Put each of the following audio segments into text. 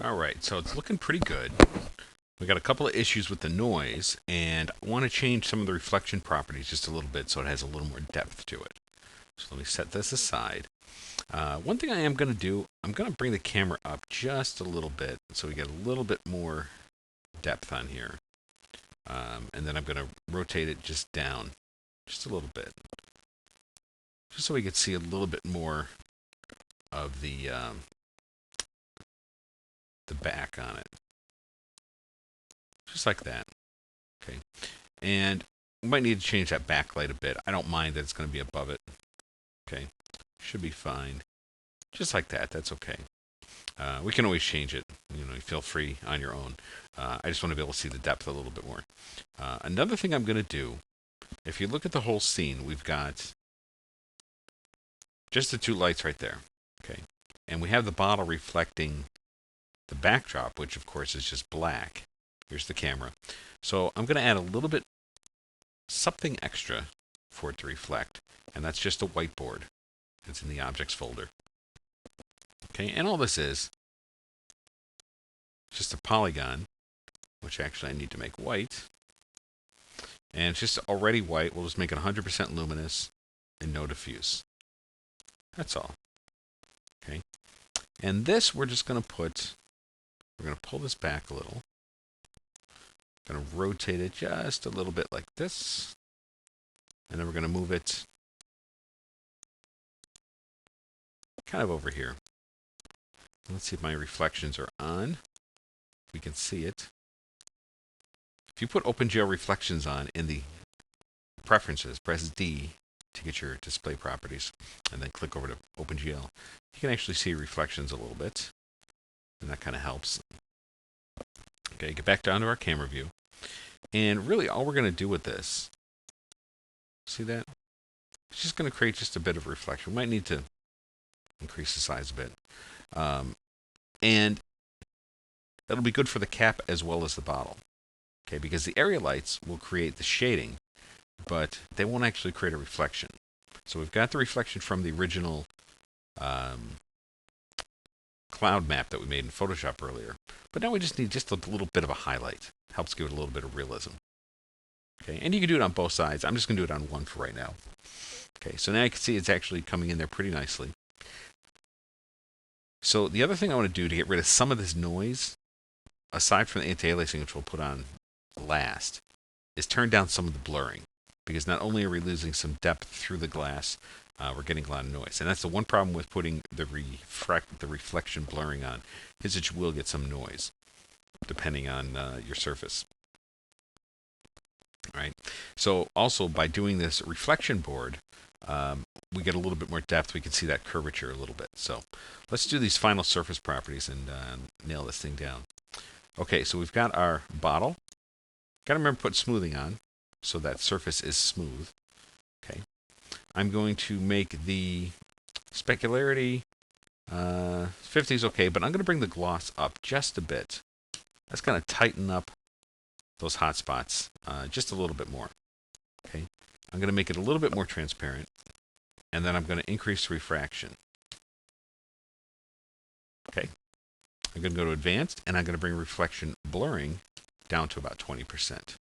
All right, so it's looking pretty good. We got a couple of issues with the noise, and I want to change some of the reflection properties just a little bit so it has a little more depth to it. So let me set this aside. One thing I am going to do, I'm going to bring the camera up just a little bit so we get a little bit more depth on here. And then I'm going to rotate it just down just a little bit, just so we can see a little bit more of the back on it, just like that. Okay, and we might need to change that backlight a bit. I don't mind that it's going to be above it. Okay, should be fine. Just like that. That's okay. We can always change it. You know, feel free on your own. I just want to be able to see the depth a little bit more. Another thing I'm going to do, if you look at the whole scene, we've got just the two lights right there. Okay, and we have the bottle reflecting the backdrop, which of course is just black. Here's the camera. So I'm going to add a little bit, something extra for it to reflect, and that's just a whiteboard. It's in the objects folder. Okay, and all this is just a polygon, which actually I need to make white. And it's just already white. We'll just make it 100% luminous and no diffuse. That's all. Okay, and this we're just going to put, we're going to pull this back a little. Going to rotate it just a little bit like this. And then we're going to move it kind of over here. Let's see if my reflections are on. We can see it. If you put OpenGL reflections on in the preferences, press D to get your display properties, and then click over to OpenGL. You can actually see reflections a little bit, and that kind of helps. Okay, get back down to our camera view. And really all we're going to do with this, see that? It's just going to create just a bit of reflection. We might need to increase the size a bit. And that'll be good for the cap as well as the bottle. Okay, because the area lights will create the shading, but they won't actually create a reflection. So we've got the reflection from the original cloud map that we made in Photoshop earlier. But now we just need just a little bit of a highlight. Helps give it a little bit of realism. Okay, and you can do it on both sides. I'm just going to do it on one for right now. Okay, so now you can see it's actually coming in there pretty nicely. So the other thing I want to do to get rid of some of this noise, aside from the anti-aliasing, which we'll put on last, is turn down some of the blurring. Because not only are we losing some depth through the glass, we're getting a lot of noise. And that's the one problem with putting the reflection blurring on, is that you will get some noise, depending on your surface. All right. So also by doing this reflection board, we get a little bit more depth. We can see that curvature a little bit. So let's do these final surface properties and nail this thing down. Okay, so we've got our bottle. Got to remember to put smoothing on so that surface is smooth. Okay. I'm going to make the specularity 50 is okay, but I'm going to bring the gloss up just a bit. That's going to tighten up those hot spots just a little bit more. Okay. I'm going to make it a little bit more transparent, and then I'm going to increase refraction. Okay. I'm going to go to advanced, and I'm going to bring reflection blurring down to about 20%.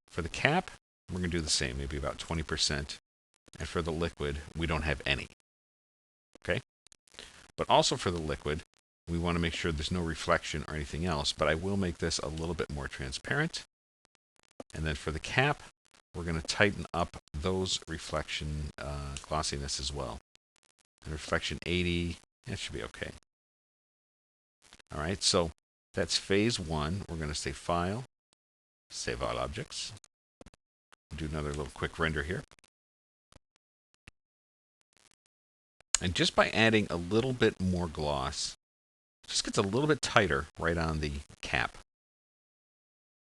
For the cap, we're going to do the same, maybe about 20%. And for the liquid, we don't have any. Okay? But also for the liquid, we want to make sure there's no reflection or anything else, but I will make this a little bit more transparent. And then for the cap, we're going to tighten up those reflection glossiness as well. And reflection 80, that should be okay. All right, so that's phase one. We're going to say File, Save All Objects. Do another little quick render here. And just by adding a little bit more gloss, it just gets a little bit tighter right on the cap.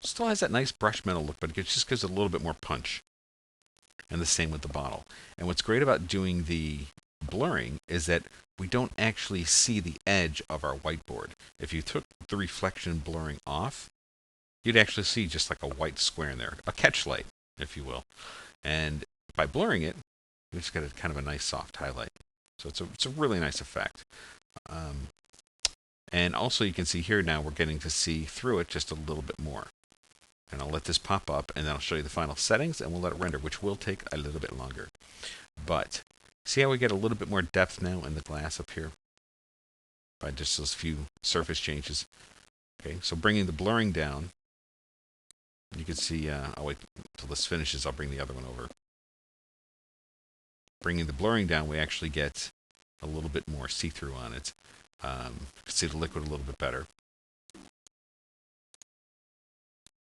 Still has that nice brush metal look, but it just gives it a little bit more punch. And the same with the bottle. And what's great about doing the blurring is that we don't actually see the edge of our whiteboard. If you took the reflection blurring off, you'd actually see just like a white square in there, a catch light, if you will. And by blurring it, you just get a kind of a nice soft highlight. So it's a really nice effect. And also you can see here now we're getting to see through it just a little bit more. And I'll let this pop up, and then I'll show you the final settings, and we'll let it render, which will take a little bit longer. But see how we get a little bit more depth now in the glass up here by just those few surface changes. Okay, so bringing the blurring down, you can see, I'll wait until this finishes, I'll bring the other one over. Bringing the blurring down, we actually get a little bit more see-through on it. You can see the liquid a little bit better.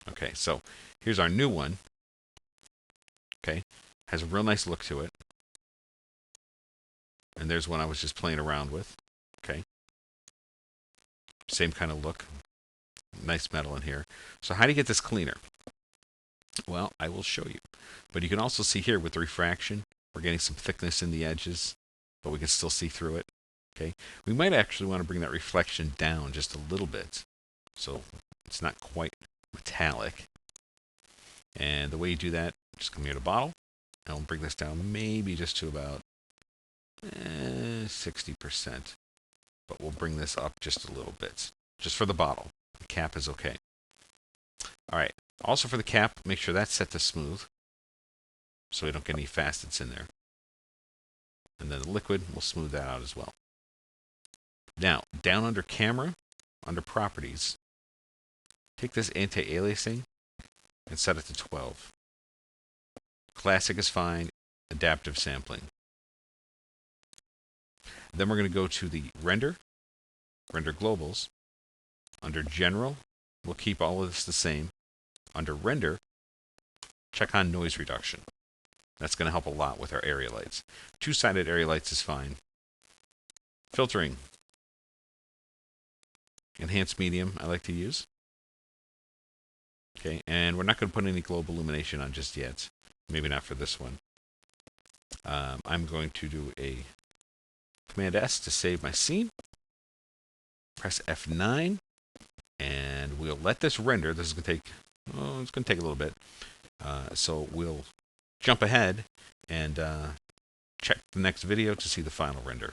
Okay, so here's our new one. Okay, has a real nice look to it. And there's one I was just playing around with. Okay, same kind of look. Nice metal in here. So how do you get this cleaner? Well, I will show you. But you can also see here with the refraction, we're getting some thickness in the edges, but we can still see through it. Okay, we might actually want to bring that reflection down just a little bit, so it's not quite metallic. And the way you do that, just come here to bottle, and we'll bring this down maybe just to about 60%. But we'll bring this up just a little bit, just for the bottle. The cap is okay. All right. Also for the cap, make sure that's set to smooth, so we don't get any facets in there. And then the liquid will smooth that out as well. Now, down under camera, under properties, take this anti-aliasing and set it to 12. Classic is fine, adaptive sampling. Then we're going to go to the render globals. Under general, we'll keep all of this the same. Under render, check on noise reduction. That's going to help a lot with our area lights. Two-sided area lights is fine. Filtering. Enhanced medium I like to use. Okay, and we're not going to put any global illumination on just yet. Maybe not for this one. I'm going to do a Command S to save my scene. Press F9, and we'll let this render. This is going to take, it's going to take a little bit. So we'll jump ahead and check the next video to see the final render.